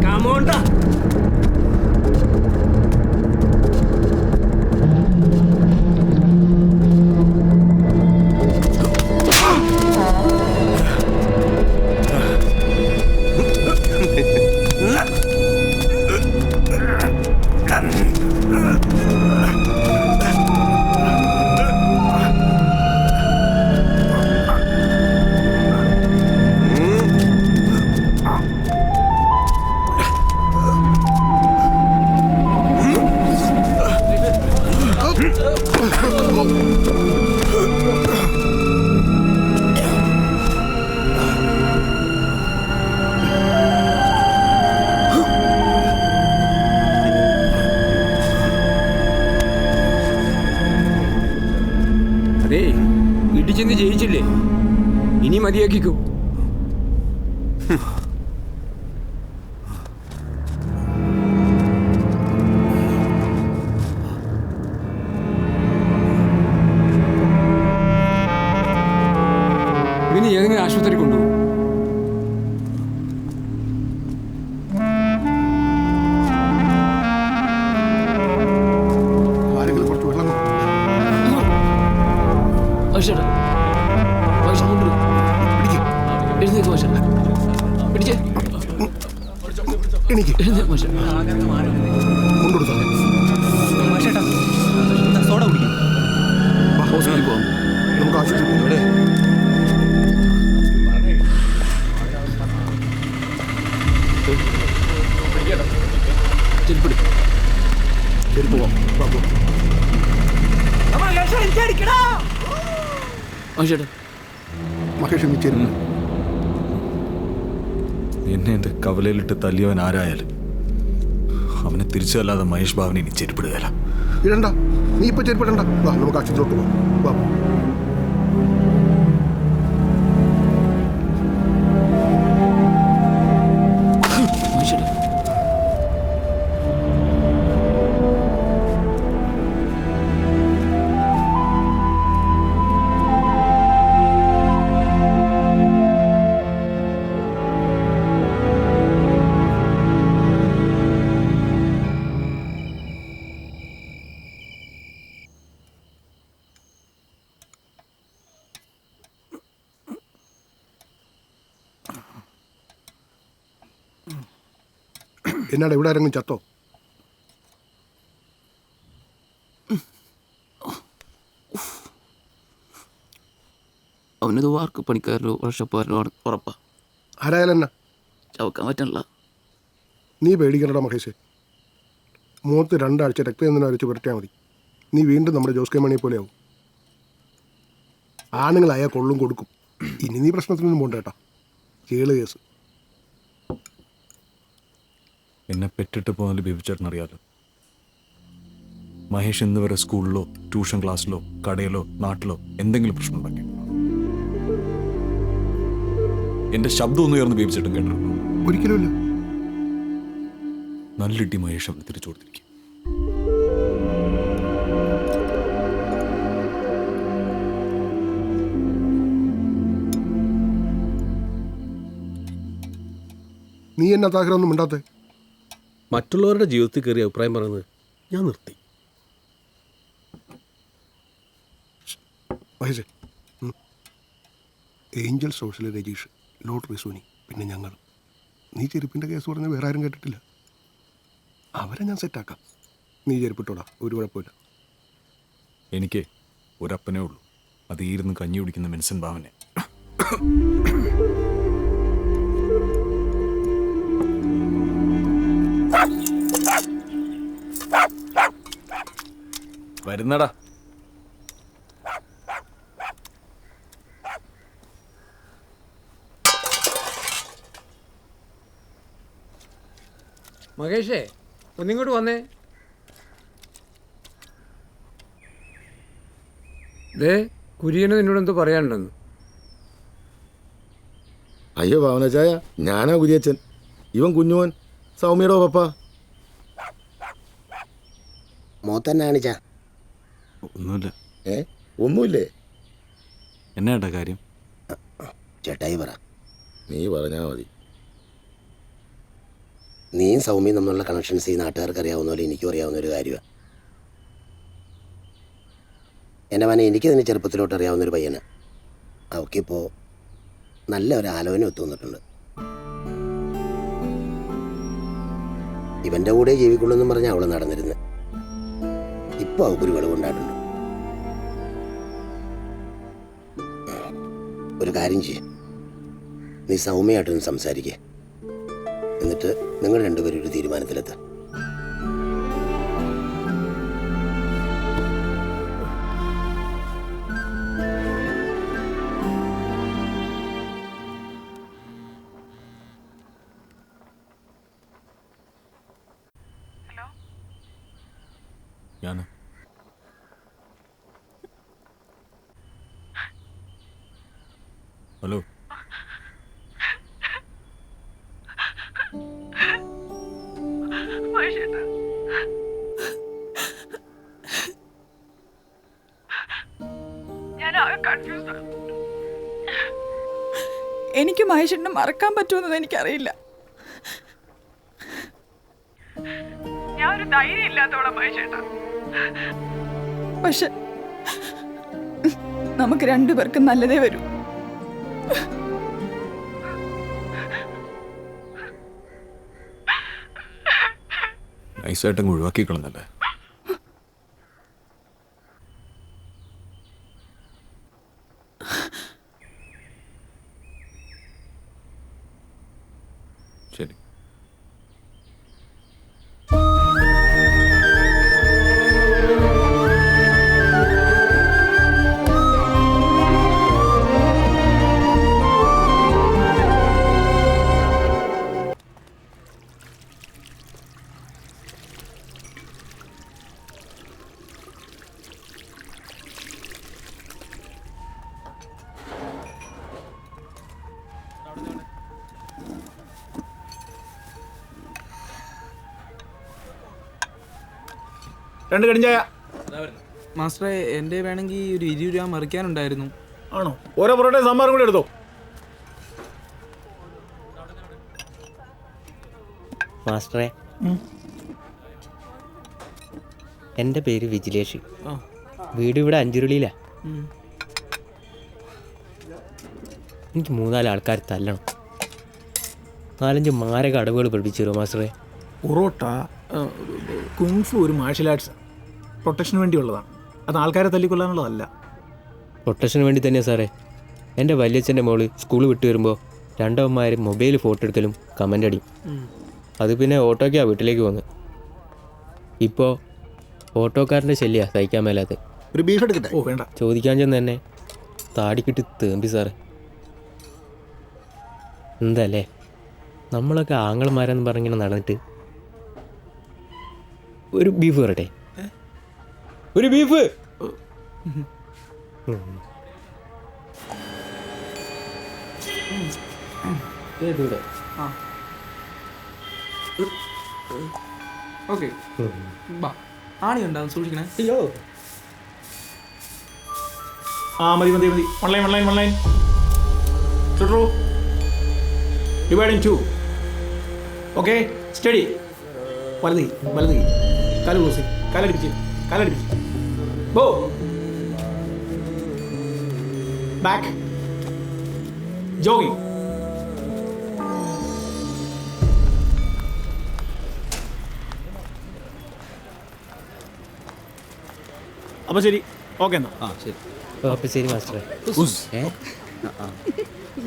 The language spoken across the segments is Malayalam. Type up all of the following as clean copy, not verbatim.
കമോണ്ടാ. അതേ, ഇടിച്ചെന്ന് ജയിച്ചില്ലേ, ഇനി മതിയാക്കിക്കോ. ഇനി എങ്ങനെ ആശുപത്രി കൊണ്ടുപോകും? ആരെങ്കിലും കുറച്ച് വെള്ളം നമുക്ക് ആശുപത്രി പോകണ്ടേ? ശരി പോവാം. മഹേഷ് നീ ചേരുന്നു. എന്നെ എൻ്റെ കവലയിലിട്ട് തല്ലിയവൻ ആരായാലും അവനെ തിരിച്ചല്ലാതെ മഹേഷ് ബാബുനെ ഇനി ചെരുപ്പിടുകയല്ല. ഇടണ്ട, നീ ഇപ്പൊ ചെരുപ്പിടണ്ട. വാ നമുക്ക് ആശുപത്രിയിലോട്ട് പോവാം. വാ. എന്നാടാ ഇവിടെ ആരെങ്കിലും ചത്തോ? അവനത് വാർക്ക് പണിക്കാരനോ വർഷക്കാരനോ ഉറപ്പാ. ആരായാലും എന്നാ ചവക്കാൻ പറ്റണില്ല. നീ പേടിക്കണ്ടടാ മഹേഷ്. മുഖത്ത് 2 ആഴ്ച രക്തചന്ദനം അരച്ച് പുരട്ടിയാൽ മതി. നീ വീണ്ടും നമ്മുടെ ജോസ് കെ മണിയെ പോലെയാവും. ആണുങ്ങളായാൽ കൊള്ളും കൊടുക്കും. ഇനി നീ പ്രശ്നത്തിനൊന്നും പോകണ്ട കേട്ടാ. കേള് കേസ്. എന്നെ പെറ്റിട്ട് പോകുന്നതിൽ ബേബിച്ചേട്ടനറിയാലോ. മഹേഷ് ഇന്ന് വരെ സ്കൂളിലോ ട്യൂഷൻ ക്ലാസ്സിലോ കടയിലോ നാട്ടിലോ എന്തെങ്കിലും പ്രശ്നം ഉണ്ടാക്കി എൻ്റെ ശബ്ദം ഒന്നും ഉയർന്ന് ബേബിച്ചേട്ടൻ കേട്ടിട്ടുണ്ടോ? ഒരിക്കലുമില്ല. നല്ലിട്ടി മഹേഷ് അവന് തിരിച്ചു കൊടുത്തിരിക്കും. നീ എന്നാ താഗ്രഹമൊന്നും മിണ്ടാത്തേ? മറ്റുള്ളവരുടെ ജീവിതത്തിൽ കയറി അഭിപ്രായം പറയുന്നത് ഞാൻ നിർത്തി. മഹേഷേ, ഏഞ്ചൽ സോഷ്യൽ രജീഷ്, ലോട്ട് റിസൂനി, പിന്നെ ഞങ്ങൾ. നീ ചെരുപ്പിൻ്റെ കേസ് പറഞ്ഞ് വേറെ ആരും കേട്ടിട്ടില്ല. അവരെ ഞാൻ സെറ്റാക്കാം. നീ ചെരുപ്പിട്ടോടാ, ഒരു കുഴപ്പമില്ല. എനിക്ക് ഒരപ്പനേ ഉള്ളൂ. അത് ഈരുന്ന് കഞ്ഞി കുടിക്കുന്ന മെൻസൻ ബാവനെ. വരുന്നടാ. മഹേഷേ, ഒന്നിങ്ങോട്ട് വന്നേ. ദേ, കുര്യന് നിന്നോട് എന്തോ പറയാനുണ്ടെന്ന്. അയ്യോ ഭാവനച്ചായ, ഞാനാ കുര്യച്ചൻ. ഇവൻ കുഞ്ഞുവൻ, സൗമ്യയുടെ പപ്പ. മോത്തന്നാണിച്ചാ. ഒന്നുമില്ല. ഒന്നുമില്ലേ? എന്നാ കാര്യം? ചേട്ടായി പറ. നീ പറഞ്ഞാ മതി. നീയും സൗമ്യയും തമ്മിലുള്ള കണക്ഷൻസ് ഈ നാട്ടുകാർക്ക് അറിയാവുന്ന പോലെ എനിക്കും അറിയാവുന്ന ഒരു കാര്യമാണ്. എൻ്റെ മനെ എനിക്ക് തന്നെ ചെറുപ്പത്തിലോട്ട് അറിയാവുന്നൊരു പയ്യന്. അവൾക്കിപ്പോൾ നല്ല ഒരു ആലോചന ഒത്തുവന്നിട്ടുണ്ട്. ഇവൻ്റെ കൂടെ ജീവിക്കുള്ളൂ എന്നും പറഞ്ഞാൽ അവൾ നടന്നിരുന്നത്. ഇപ്പോൾ അവൾക്കൊരു വെളിവുണ്ടായിട്ടുണ്ട്. ഒരു കാര്യം ചെയ്യ്, നീ സൗമ്യമായിട്ടൊന്ന് സംസാരിക്കേ, എന്നിട്ട് നിങ്ങൾ രണ്ടുപേരും ഒരു തീരുമാനത്തിലെത്താം. ഞാൻ ഹലോ എനിക്ക് മഹേഷിനെ മറക്കാൻ പറ്റുമെന്നത് എനിക്കറിയില്ല. ഞാൻ ഒരു ധൈര്യം ഇല്ലാത്തോളം മഹേഷേട്ടാ. പക്ഷെ നമുക്ക് രണ്ടുപേർക്കും നല്ലതേ വരൂ. നൈസായിട്ടങ്ങ് ഒഴിവാക്കിക്കളന്നല്ലേ. ശരി. രണ്ട് കടിഞ്ചായ മാസ്റ്ററെ, എൻ്റെ വേണമെങ്കിൽ ഒരു 20 രൂപ മറിക്കാനുണ്ടായിരുന്നു. ആണോ? ഓരോ പൊറോട്ടയും സാമ്പാറും കൂടി എടുത്തോ. മാസ്റ്ററെ, എൻ്റെ പേര് വിജിലേഷ്. വീട് ഇവിടെ അഞ്ചുരുളിയിലാ. എനിക്ക് 3-4 ആൾക്കാർ തല്ലണം. 4-5 മാരക അടവുകൾ പഠിപ്പിച്ചു തരുമോ മാസ്റ്ററെ? പൊറോട്ട കുങ്ഫു ഒരു മാർഷ്യൽ ആർട്സ്, പ്രൊട്ടക്ഷന് വേണ്ടിയുള്ളതാണ്. അത് ആൾക്കാരെ തല്ലിക്കൊല്ലാനുള്ളതല്ല. പ്രൊട്ടക്ഷന് വേണ്ടി തന്നെയാണ് സാറേ. എൻ്റെ വല്യച്ഛൻ്റെ മോള് സ്കൂൾ വിട്ട് വരുമ്പോൾ 2 അമ്മമാർ മൊബൈൽ ഫോട്ടോ എടുക്കലും കമൻ്റ് അടിയും. അത് പിന്നെ ഓട്ടോയ്ക്കാണ് വീട്ടിലേക്ക് പോകുന്നത്. ഇപ്പോൾ ഓട്ടോക്കാരൻ്റെ ശല്യമാണ് സഹിക്കാൻ മേലാത്ത. ഒരു ബീഫ് എടുക്കട്ടെ? ഓ വേണ്ട. ചോദിക്കാൻ ചെന്ന് തന്നെ താടിക്കിട്ട് തേമ്പി സാറേ. എന്തല്ലേ, നമ്മളൊക്കെ ആങ്ങളമാരെന്ന് പറഞ്ഞിങ്ങനെ നടന്നിട്ട് ഒരു ബീഫ് വരട്ടെ, ഒരു ബീഫ്. ഓക്കെ, ആണി ഉണ്ടാവും, സൂക്ഷിക്കണേ. അയ്യോ, മതി മതി മതി. ഓൺലൈൻ ചുട്ടു ഡിവൈഡ് ഇൻ 2. Okay, study. വലത് കാല് ക്ലോസ്, കാലടിപ്പിച്ച് ബോ ബാക്ക് ജോഗിങ്. അപ്പോൾ ശരി, ഓക്കെ എന്നാ. ശരി. അപ്പം ശരി മാസ്റ്ററെ.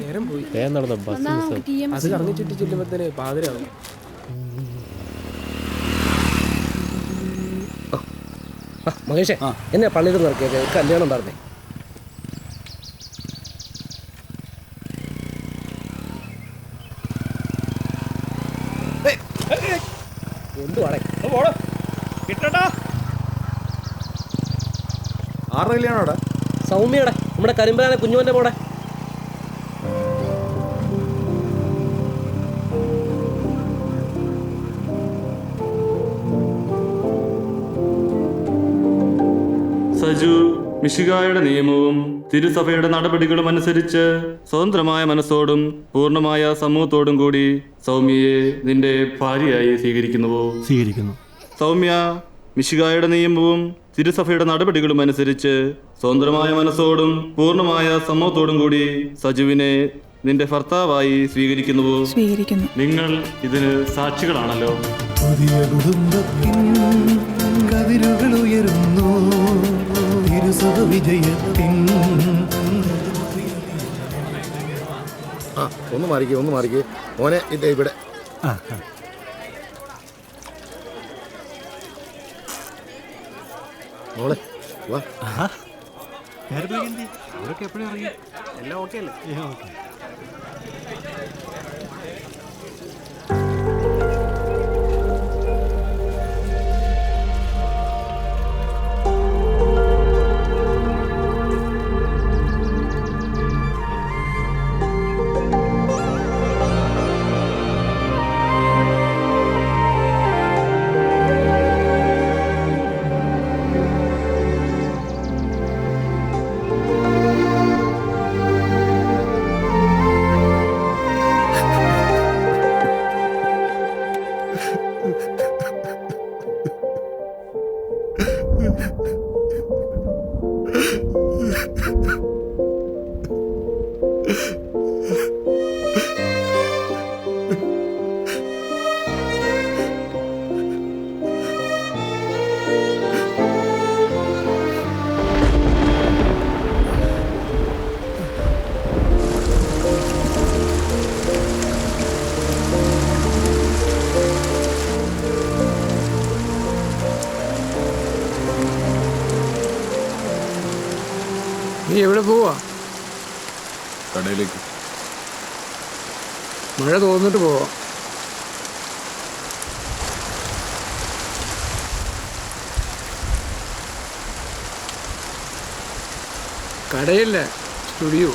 വേഗം നടന്നോ, ബസ് മിസ്സാവും. അത് കറങ്ങി ചുറ്റി ചെല്ലുമ്പോഴത്തേന് പാതിരാവും. മഹേഷേ, എന്നെ പള്ളിയിൽ നിന്ന് ഇറക്കിയത് കല്യാണം പറഞ്ഞേ. എന്തുവാണേ? ആരുടെ കല്യാണം അവിടെ? സൗമ്യയുടെ, നമ്മുടെ കരിമ്പലാനെ കുഞ്ഞുവൻ്റെ മോടെ. സജു മിശിഹായുടെ നിയമവും തിരുസഭയുടെ നടപടികളും അനുസരിച്ച് സ്വതന്ത്രമായ മനസ്സോടും പൂർണ്ണമായ സമൂഹത്തോടും കൂടി സൗമ്യയെ നിന്റെ ഭാര്യയായി സ്വീകരിക്കുന്നുവോ? സ്വീകരിക്കുന്നു. സൗമ്യ, മിശിഹായുടെ നിയമവും തിരുസഭയുടെ നടപടികളും അനുസരിച്ച് സ്വതന്ത്രമായ മനസ്സോടും പൂർണ്ണമായ സമൂഹത്തോടും കൂടി സജുവിനെ നിന്റെ ഭർത്താവായി സ്വീകരിക്കുന്നുവോ? സ്വീകരിക്കുന്നു. നിങ്ങൾ ഇതിന് സാക്ഷികളാണല്ലോ. പുതിയ കുടുംബത്തിൻ കതിരുകൾ ഉയരുന്നു, തിരുസഭ വിജയത്തിൻ. ആ ഒന്ന് മാറിക്കേ മോനെ ഇതേ ഇവിടെ. മോളെ വാ. എല്ലാം ഓക്കെ അല്ലേ? നീ എവിടെ പോവാ? കടയിലേക്ക്. മഴ തോന്നിട്ട് പോവാ. കടയില്ല, സ്റ്റുഡിയോ.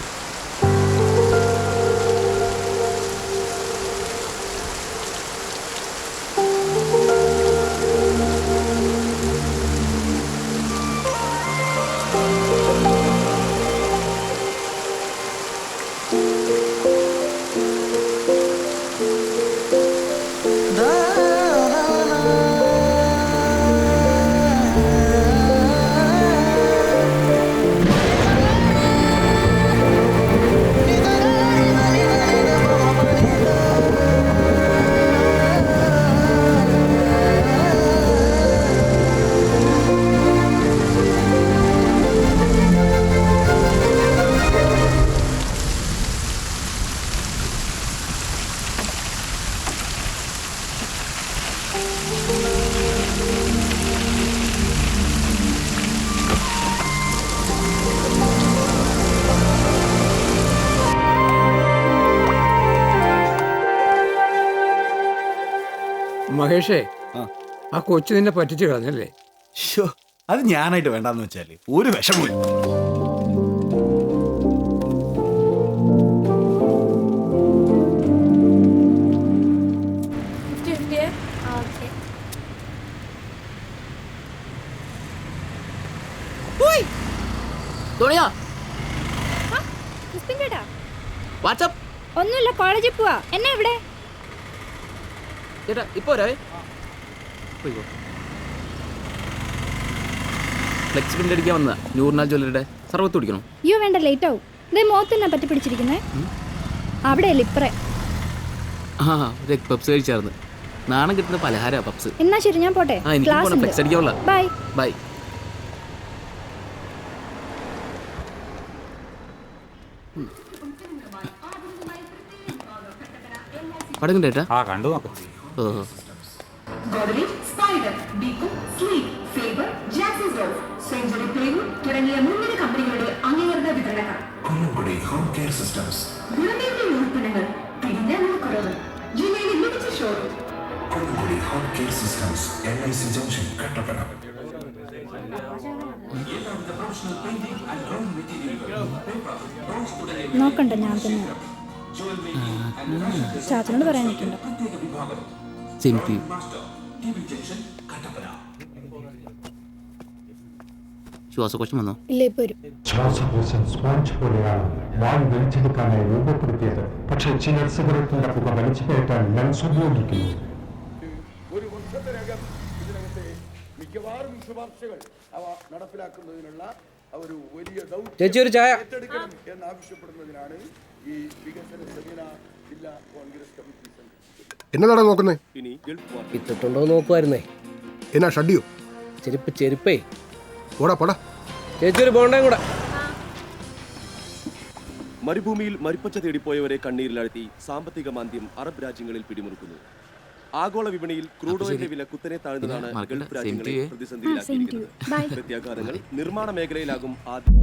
മഹേഷേ, ആ കൊച്ചു നിന്നെ പറ്റിച്ച് കളഞ്ഞല്ലേ? അത് ഞാനായിട്ട് വേണ്ടാന്ന് വെച്ചാല് ഒരു വിഷമമില്ല. ഒന്നുമില്ല, കോളേജിൽ പോവാ. എന്നെ എവിടെ? ചേട്ടാ ഇപ്പൊ ഫ്ലെക്സ് പ്രിന്റ് അടിക്കാൻ വന്നതാ. നൂറിനാൽ ജ്വല്ലറിയുടെ സർവത്ത് കുടിക്കണം. യോ വേണ്ട, ലേറ്റ് ആവും. ഇതേ മുഖത്തിനെ പറ്റി പിടിച്ചിരിക്കുന്നേ. അവിടെ ലിപ്പറേ. ആ ഒരു എഗ് പപ്സ് കഴിച്ചായിരുന്നു. നാണം കിട്ടുന്ന പലഹാര പപ്സ്. എന്നാ ശരി, ഞാൻ പോട്ടെ. എനിക്ക് ഫ്ലെക്സ് അടിക്കാനുള്ള. Bye bye. പടങ്ങണ്ടേട്ടാ? ആ കണ്ടു നോക്കാം. ഓഹോ. തുടങ്ങിയ മുൻനിര കമ്പനികളുടെ അംഗീകൃത വിതരണക്കാർ. ഗുണമേന്മയുള്ള ഉൽപ്പന്നങ്ങൾ, തികഞ്ഞ വിലക്കുറവ്, ജില്ലയിലെ മികച്ച ഷോറൂം. നോക്കണ്ട, ഞാൻ തന്നെ ചാച്ചനോട് പറയാൻ നിൽക്കണ്ട. ശ്വാസകോശം വന്നോ? ഇല്ല ഇപ്പൊ വരും. ശ്വാസകോശം സ്പോഞ്ച് പോലെയാണ് വായു വലിച്ചെടുക്കാനായി രൂപപ്പെടുത്തിയത്. പക്ഷേ ചിലർ സിഗരറ്റിന്റെ പുക വലിച്ചു കയറ്റാൻ ലങ്സ് ഉപയോഗിക്കുന്നു. ഒരു വർഷത്തിനകം ഇതിനകത്തെ മിക്കവാറും ശുപാർശകൾ അവ നടപ്പിലാക്കുന്നതിനുള്ള ഒരു വലിയ ചേച്ചി ഒരു ചായ. ഏറ്റെടുക്കണം എന്നാവശ്യപ്പെടുന്നതിനാണ് ഈ വികസന സെമിനാർ ജില്ലാ കോൺഗ്രസ് കമ്മിറ്റി. എന്നതാണ് നോക്കുന്നേ? ഇട്ടിട്ടുണ്ടോ നോക്കുമായിരുന്നേ. എന്നാ ഷഡിയോ? ചെരുപ്പേ. പോടാ. ചേച്ചി ഒരു ബോണ്ടയും കൂടെ. മരുഭൂമിയിൽ മരുപ്പച്ച തേടിപ്പോയവരെ കണ്ണീരിലാഴ്ത്തി സാമ്പത്തിക മാന്ദ്യം അറബ് രാജ്യങ്ങളിൽ പിടിമുറുക്കുന്നു. ആഗോള വിപണിയിൽ ക്രൂഡ് ഓയിലിന്റെ വില കുത്തനെ താഴ്ന്നതാണ് ഗൾഫ് രാജ്യങ്ങളെ പ്രതിസന്ധിയിലാക്കിയിരിക്കുന്നത്. പ്രത്യാഘാതങ്ങൾ നിർമ്മാണ മേഖലയിലാകും ആദ്യം.